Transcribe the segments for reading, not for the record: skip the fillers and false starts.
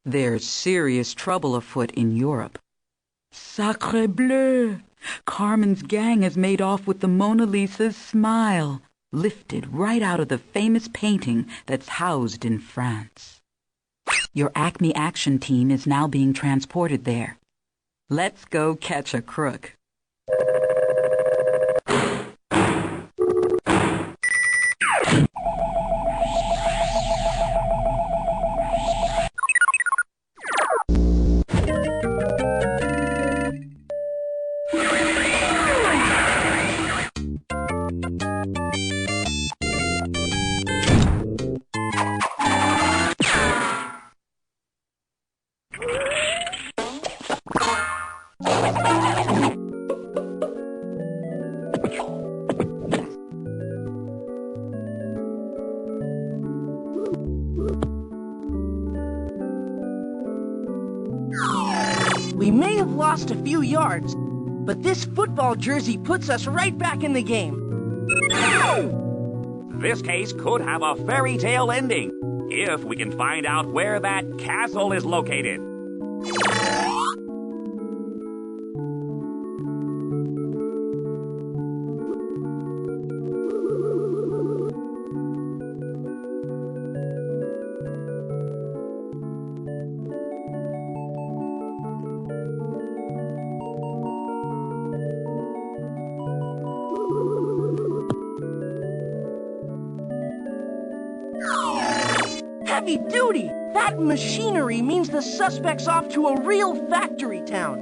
There's serious trouble afoot in Europe. Sacre bleu! Carmen's gang has made off with the Mona Lisa's smile, lifted right out of the famous painting that's housed in France. Your Acme Action Team is now being transported there. Let's go catch a crook. We may have lost a few yards, but this football jersey puts us right back in the game. This case could have a fairy tale ending if we can find out where that castle is located. Heavy duty! That machinery means the suspect's off to a real factory town.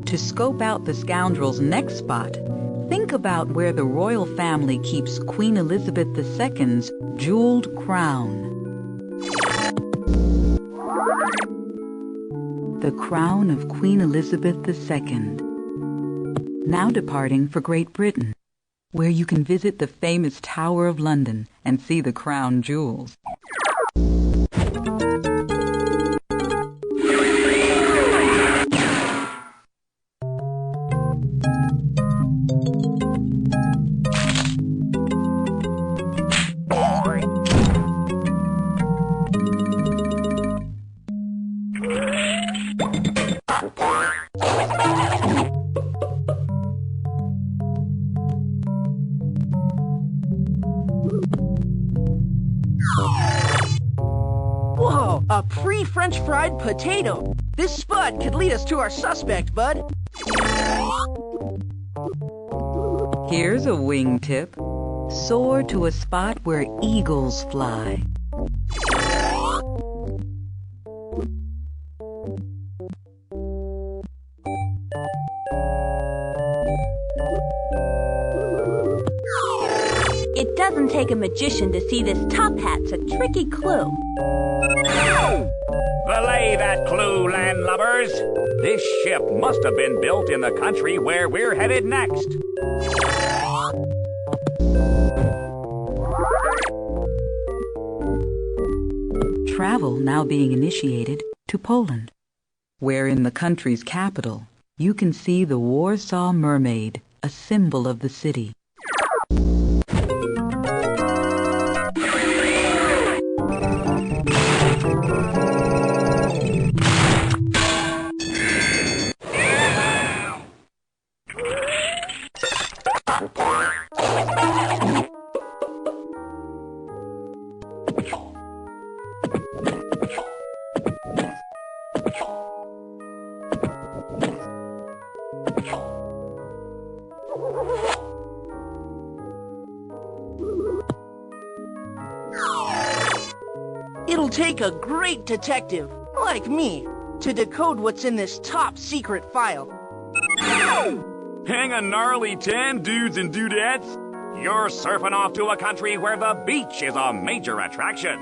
To scope out the scoundrel's next spot, think about where the royal family keeps Queen Elizabeth II's jeweled crown. The crown of Queen Elizabeth II. Now departing for Great Britain, where you can visit the famous Tower of London and see the crown jewels. Whoa, a pre-French fried potato. This spud could lead us to our suspect, bud. Here's a wingtip. Soar to a spot where eagles fly. It doesn't take a magician to see this top hat's a tricky clue. Belay that clue, landlubbers! This ship must have been built in the country where we're headed next. Travel now being initiated to Poland, where in the country's capital, you can see the Warsaw Mermaid, a symbol of the city. take a great detective, like me, to decode what's in this top secret file. Hang a gnarly 10 dudes and dudettes. You're surfing off to a country where the beach is a major attraction.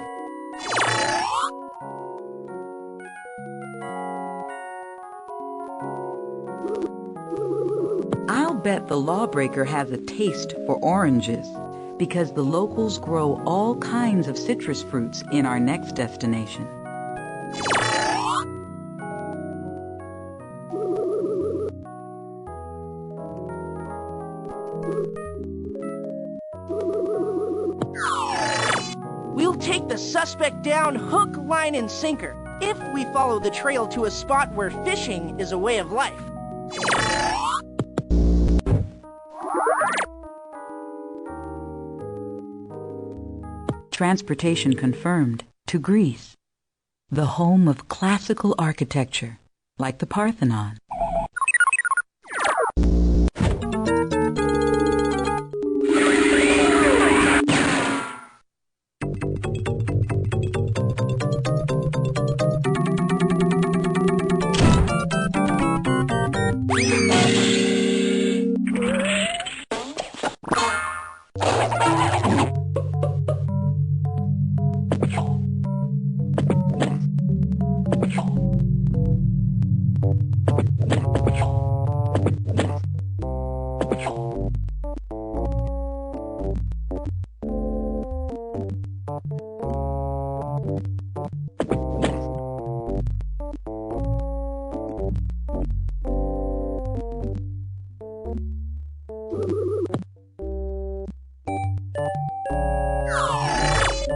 I'll bet the lawbreaker has a taste for oranges, because the locals grow all kinds of citrus fruits in our next destination. We'll take the suspect down hook, line, and sinker if we follow the trail to a spot where fishing is a way of life. Transportation confirmed to Greece, the home of classical architecture, like the Parthenon.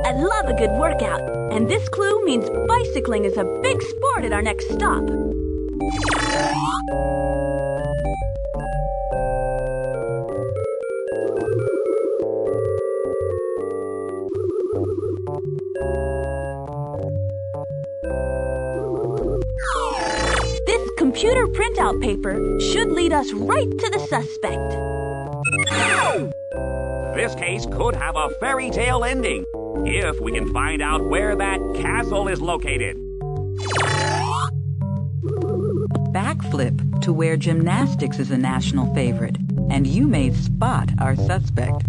I love a good workout, and this clue means bicycling is a big sport at our next stop. This computer printout paper should lead us right to the suspect. This case could have a fairy tale ending if we can find out where that castle is located. Backflip to where gymnastics is a national favorite, and you may spot our suspect.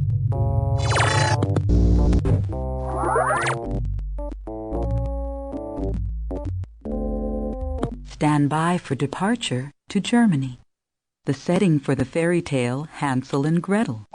Stand by for departure to Germany, the setting for the fairy tale Hansel and Gretel.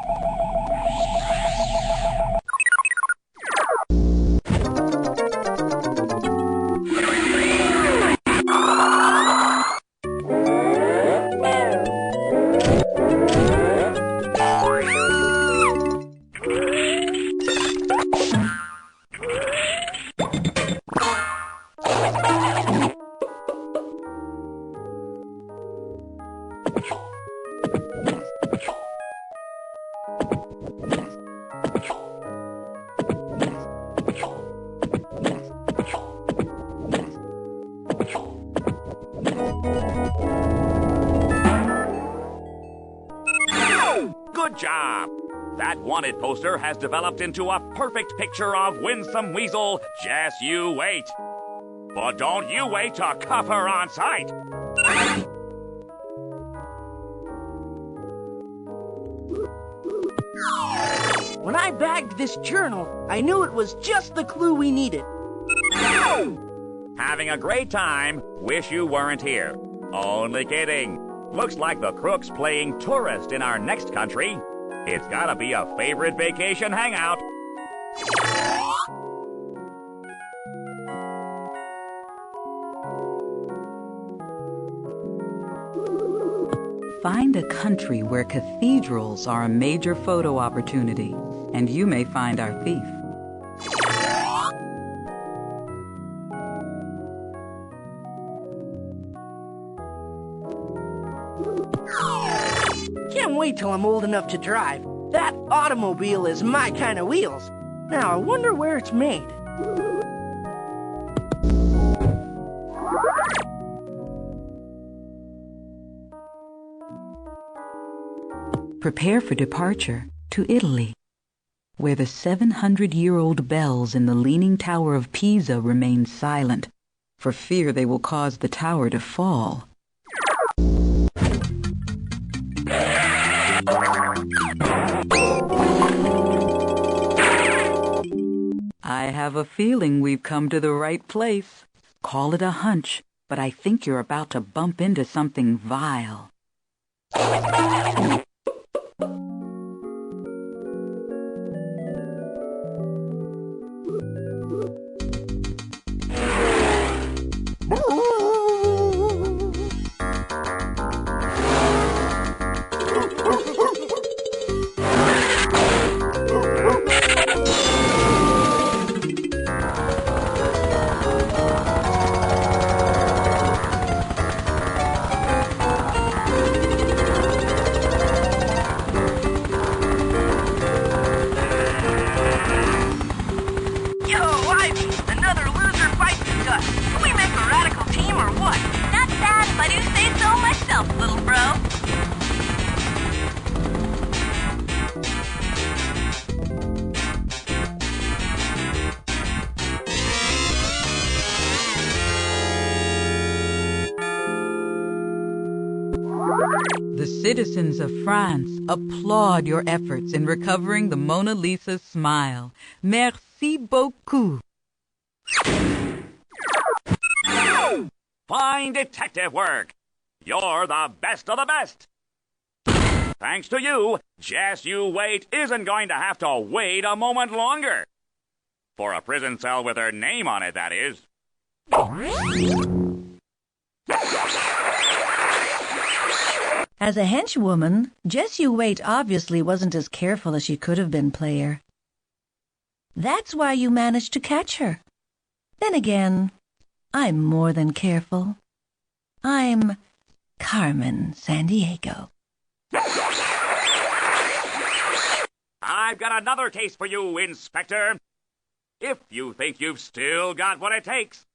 Good job! That wanted poster has developed into a perfect picture of Winsome Weasel. Just you wait. But don't you wait to cuff her on sight. When I bagged this journal, I knew it was just the clue we needed. Having a great time. Wish you weren't here. Only kidding. Looks like the crook's playing tourist in our next country. It's gotta be a favorite vacation hangout. Find a country where cathedrals are a major photo opportunity, and you may find our thief. Can't wait till I'm old enough to drive. That automobile is my kind of wheels. Now, I wonder where it's made. Prepare for departure to Italy, where the 700-year-old bells in the Leaning Tower of Pisa remain silent, for fear they will cause the tower to fall. I have a feeling we've come to the right place. Call it a hunch, but I think you're about to bump into something vile. The citizens of France applaud your efforts in recovering the Mona Lisa's smile. Merci beaucoup. Fine detective work. You're the best of the best. Thanks to you, Just You Wait isn't going to have to wait a moment longer. For a prison cell with her name on it, that is. As a henchwoman, Just You Wait obviously wasn't as careful as she could have been, player. That's why you managed to catch her. Then again, I'm more than careful. I'm Carmen Sandiego. I've got another case for you, Inspector. If you think you've still got what it takes.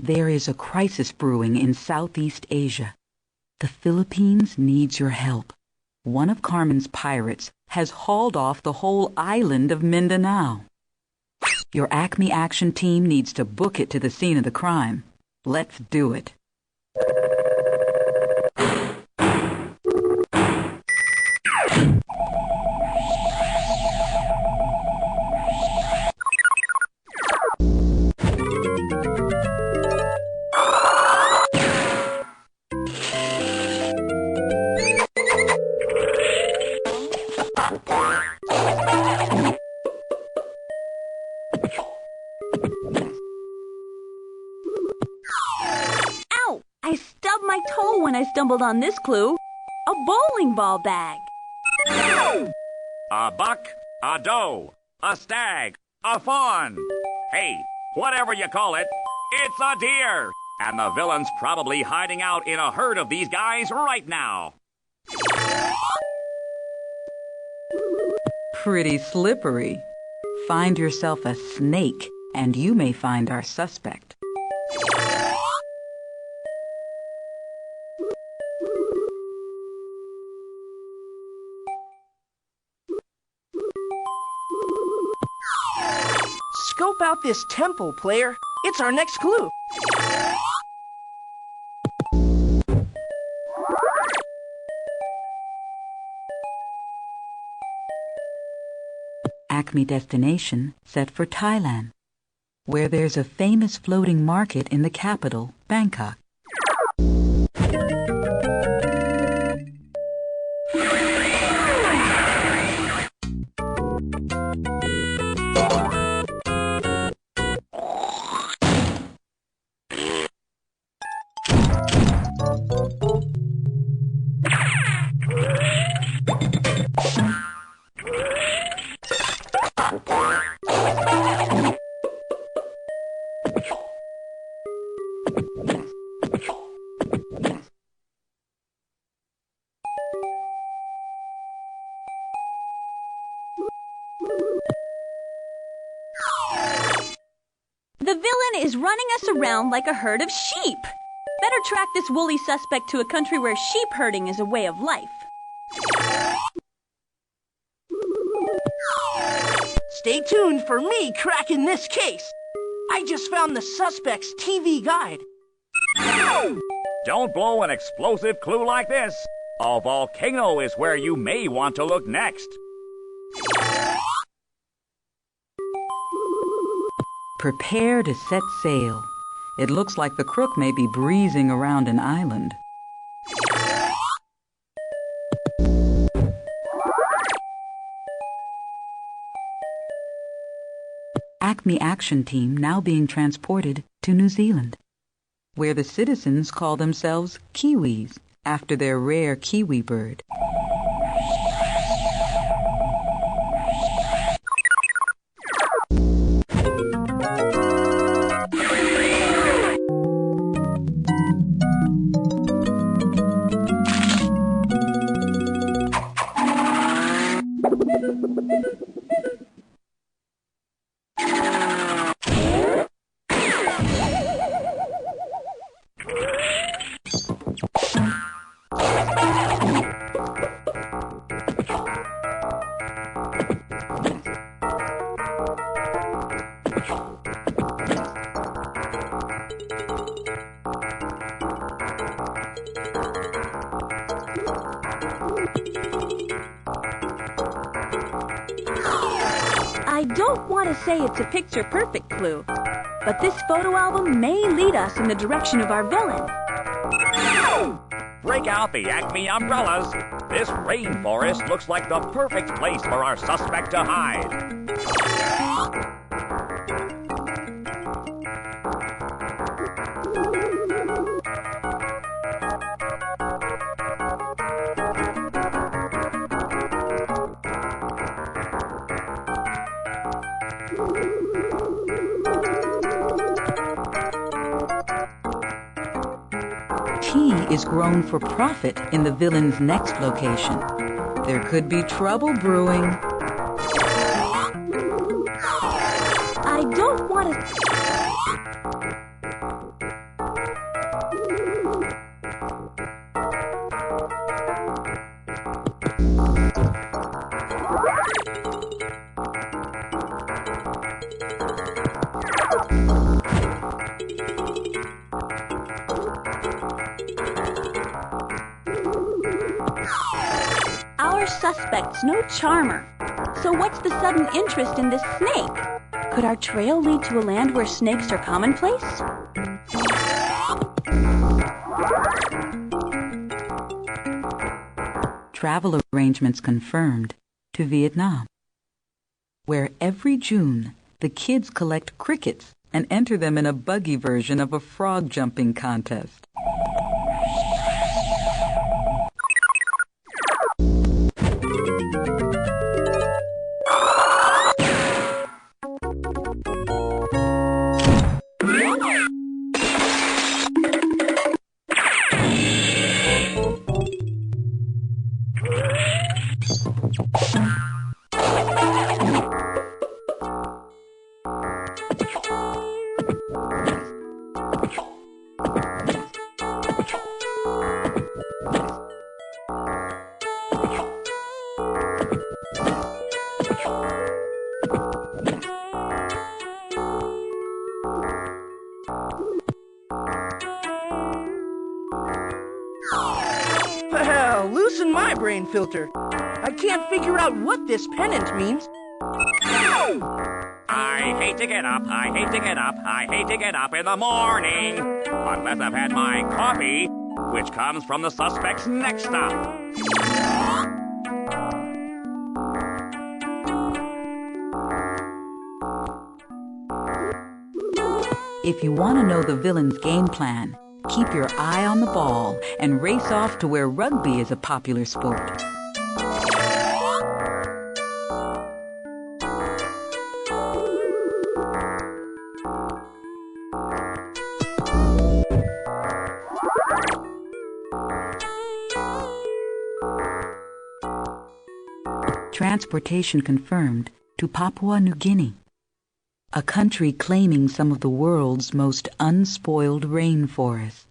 There is a crisis brewing in Southeast Asia. The Philippines needs your help. One of Carmen's pirates has hauled off the whole island of Mindanao. Your Acme Action team needs to book it to the scene of the crime. Let's do it. Ow! I stubbed my toe when I stumbled on this clue. A bowling ball bag. A buck, a doe, a stag, a fawn. Hey, whatever you call it, it's a deer. And the villain's probably hiding out in a herd of these guys right now. Pretty slippery. Find yourself a snake, and you may find our suspect. Scope out this temple, player. It's our next clue. Acme destination set for Thailand, where there's a famous floating market in the capital, Bangkok. is running us around like a herd of sheep. Better track this woolly suspect to a country where sheep herding is a way of life. Stay tuned for me cracking this case. I just found the suspect's TV guide. Don't blow an explosive clue like this. A volcano is where you may want to look next. Prepare to set sail. It looks like the crook may be breezing around an island. Acme Action Team now being transported to New Zealand, where the citizens call themselves Kiwis after their rare kiwi bird. I don't want to say it's a picture-perfect clue, but this photo album may lead us in the direction of our villain. Break out the Acme umbrellas. This rainforest looks like the perfect place for our suspect to hide. Tea is grown for profit in the villain's next location. There could be trouble brewing. I don't want to... Our suspect's no charmer. So what's the sudden interest in this snake? Could our trail lead to a land where snakes are commonplace? Travel arrangements confirmed to Vietnam, where every June the kids collect crickets and enter them in a buggy version of a frog jumping contest. Well, loosen my brain filter. I can't figure out what this pennant means. I hate to get up, I hate to get up, I hate to get up in the morning. Unless I've had my coffee, which comes from the suspect's next stop. If you want to know the villain's game plan, keep your eye on the ball and race off to where rugby is a popular sport. Transportation confirmed to Papua New Guinea, a country claiming some of the world's most unspoiled rainforests.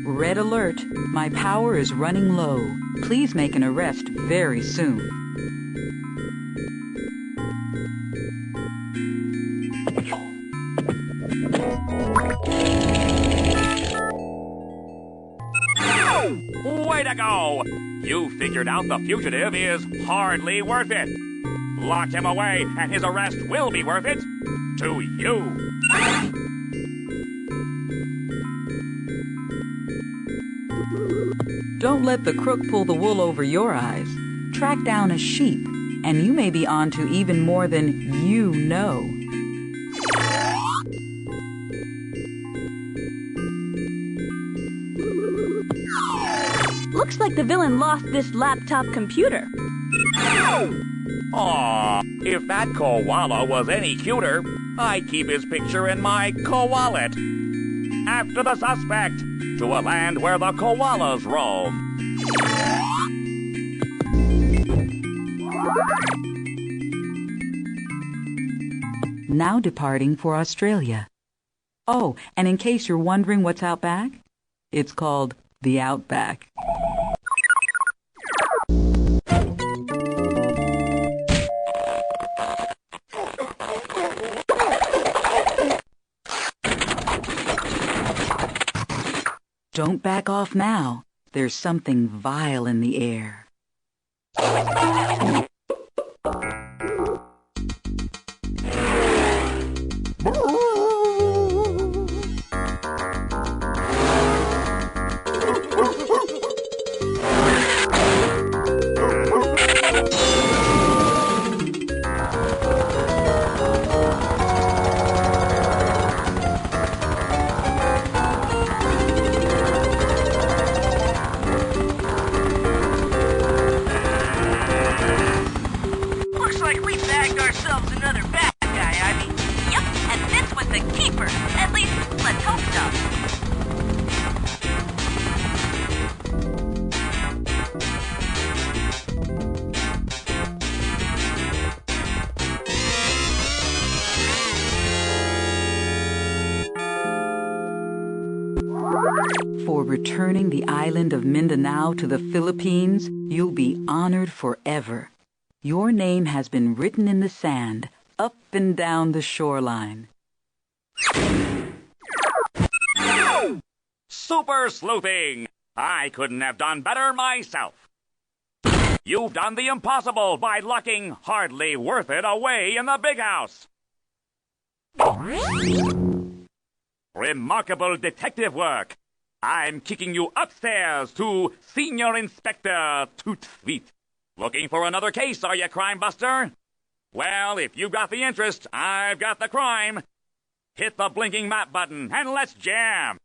Red alert. My power is running low. Please make an arrest very soon. Way to go! You figured out the fugitive is hardly worth it. Lock him away, and his arrest will be worth it to you. Don't let the crook pull the wool over your eyes. Track down a sheep, and you may be on to even more than you know. Looks like the villain lost this laptop computer. Aw, if that koala was any cuter, I'd keep his picture in my koalet. After the suspect, to a land where the koalas roam. Now departing for Australia. Oh, and in case you're wondering what's out back, it's called the Outback. Don't back off now. There's something vile in the air. For returning the island of Mindanao to the Philippines, you'll be honored forever. Your name has been written in the sand, up and down the shoreline. Super sleuthing! I couldn't have done better myself. You've done the impossible by locking Hardly Worth It away in the big house. Remarkable detective work. I'm kicking you upstairs to Senior Inspector Toot Sweet. Looking for another case, are you, crime buster? Well, if you've got the interest, I've got the crime. Hit the blinking map button and let's jam.